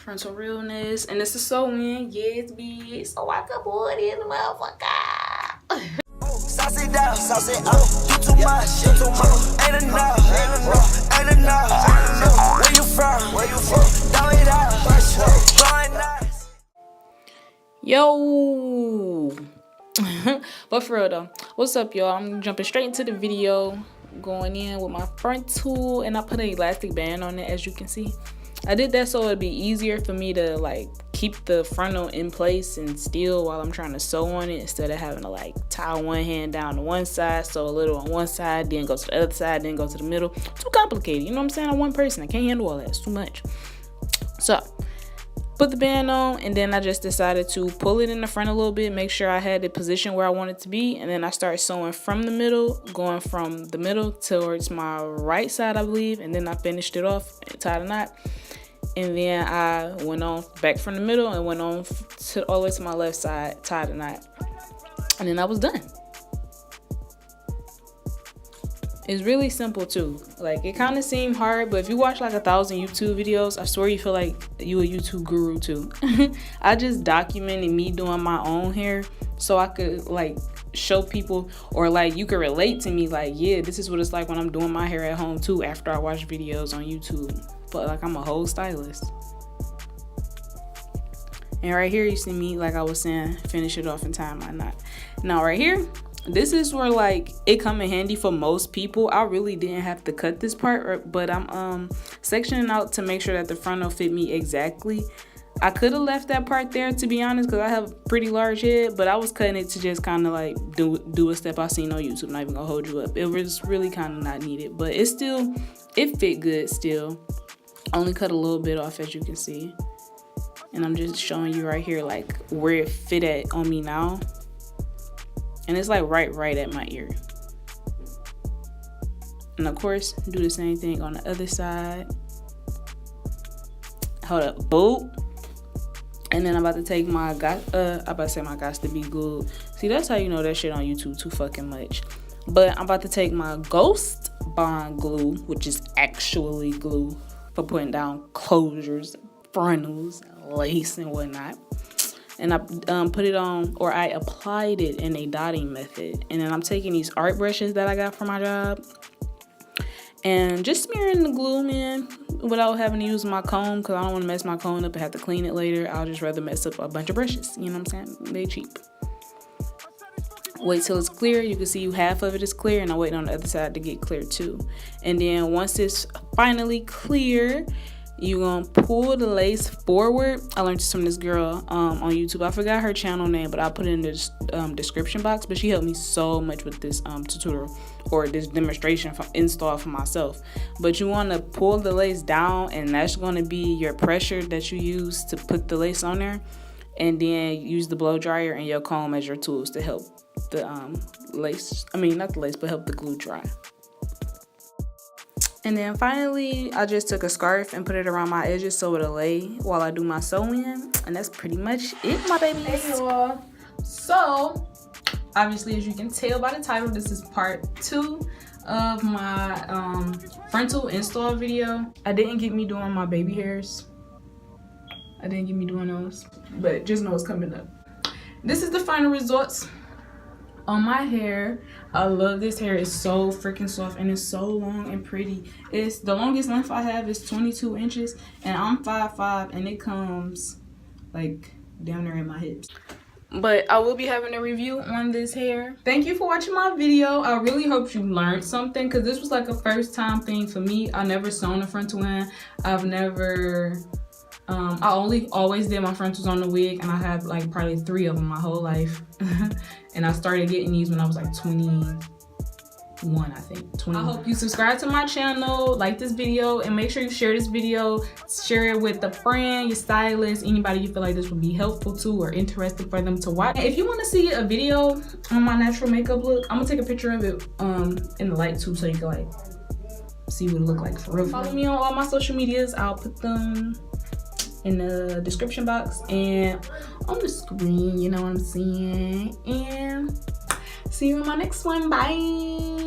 Frontal realness, and this is sewing. Yes, bitch. So I can pull it in the motherfucker. Sauce it down, sauce it up. You too much, you too much. Ain't enough, ain't enough. Where you from? Where you from? Throw it out, going nuts. Yo. But for real though, what's up, y'all? I'm jumping straight into the video, going in with my Frontal, and I put an elastic band on it, as you can see. I did that so it'd be easier for me to like keep the frontal in place and still while I'm trying to sew on it, instead of having to like tie one hand down to one side, sew a little on one side, then go to the other side, then go to the middle. Too complicated, you know what I'm saying? I'm one person, I can't handle all that. It's too much. So put the band on, and then I just decided to pull it in the front a little bit, make sure I had the position where I want it to be, and then I start sewing from the middle, going from the middle towards my right side, I believe, and then I finished it off and tied a knot. And then I went on back from the middle and went on to all the way to my left side, tied a knot, and then I was done. It's really simple too. Like, it kind of seemed hard, but if you watch like 1,000 YouTube videos, I swear you feel like you a YouTube guru too. I just documented me doing my own hair so I could like show people, or like you could relate to me, like, yeah, this is what it's like when I'm doing my hair at home too, after I watch videos on YouTube. But like, I'm a whole stylist. And right here you see me, like I was saying, finish it off and tie my knot. Now right here, this is where like it come in handy for most people. I really didn't have to cut this part, but I'm sectioning out to make sure that the frontal fit me exactly. I could have left that part there, to be honest, because I have a pretty large head, but I was cutting it to just kind of like do a step I seen on YouTube. Not even gonna hold you up. It was really kind of not needed, but it fit good still. Only cut a little bit off, as you can see, and I'm just showing you right here like where it fit at on me now, and it's like right at my ear. And of course, do the same thing on the other side. Hold up, boop. And then I'm about to take my Ghostbond Glue. See, that's how you know that shit on YouTube too fucking much. But I'm about to take my Ghostbond Glue, which is actually glue for putting down closures, frontals, lace, and whatnot. And I put it on, or I applied it in a dotting method. And then I'm taking these art brushes that I got for my job and just smearing the glue, man, without having to use my comb, because I don't want to mess my comb up and have to clean it later. I'll just rather mess up a bunch of brushes, you know what I'm saying? They cheap. Wait till it's clear. You can see half of it is clear, and I'm waiting on the other side to get clear too. And then once it's finally clear, you're gonna pull the lace forward. I learned this from this girl on YouTube. I forgot her channel name, but I'll put it in the description box. But she helped me so much with this tutorial, or this demonstration install for myself. But you want to pull the lace down, and that's going to be your pressure that you use to put the lace on there. And then use the blow dryer and your comb as your tools to help the lace, not the lace, but help the glue dry. And then finally, I just took a scarf and put it around my edges so it'll lay while I do my sewing. And that's pretty much it, my babies. Hey y'all. So, obviously, as you can tell by the title, this is part 2 of my frontal install video. I didn't get me doing my baby hairs. I didn't get me doing those, but just know it's coming up. This is the final results on my hair. I love this hair. It's so freaking soft, and it's so long and pretty. It's the longest length I have is 22 inches, and I'm 5'5", and it comes like down there in my hips. But I will be having a review on this hair. Thank you for watching my video. I really hope you learned something, because this was like a first time thing for me. I never sewn a frontal in. I've never I always did my frontals on the wig, and I have like probably 3 of them my whole life. And I started getting these when I was like 21, I think. 21. I hope you subscribe to my channel, like this video, and make sure you share this video. Share it with a friend, your stylist, anybody you feel like this would be helpful to or interesting for them to watch. And if you want to see a video on my natural makeup look, I'm gonna take a picture of it in the light too, so you can like see what it look like for real. Follow me on all my social medias. I'll put them in the description box and on the screen, you know what I'm saying? And see you in my next one. Bye.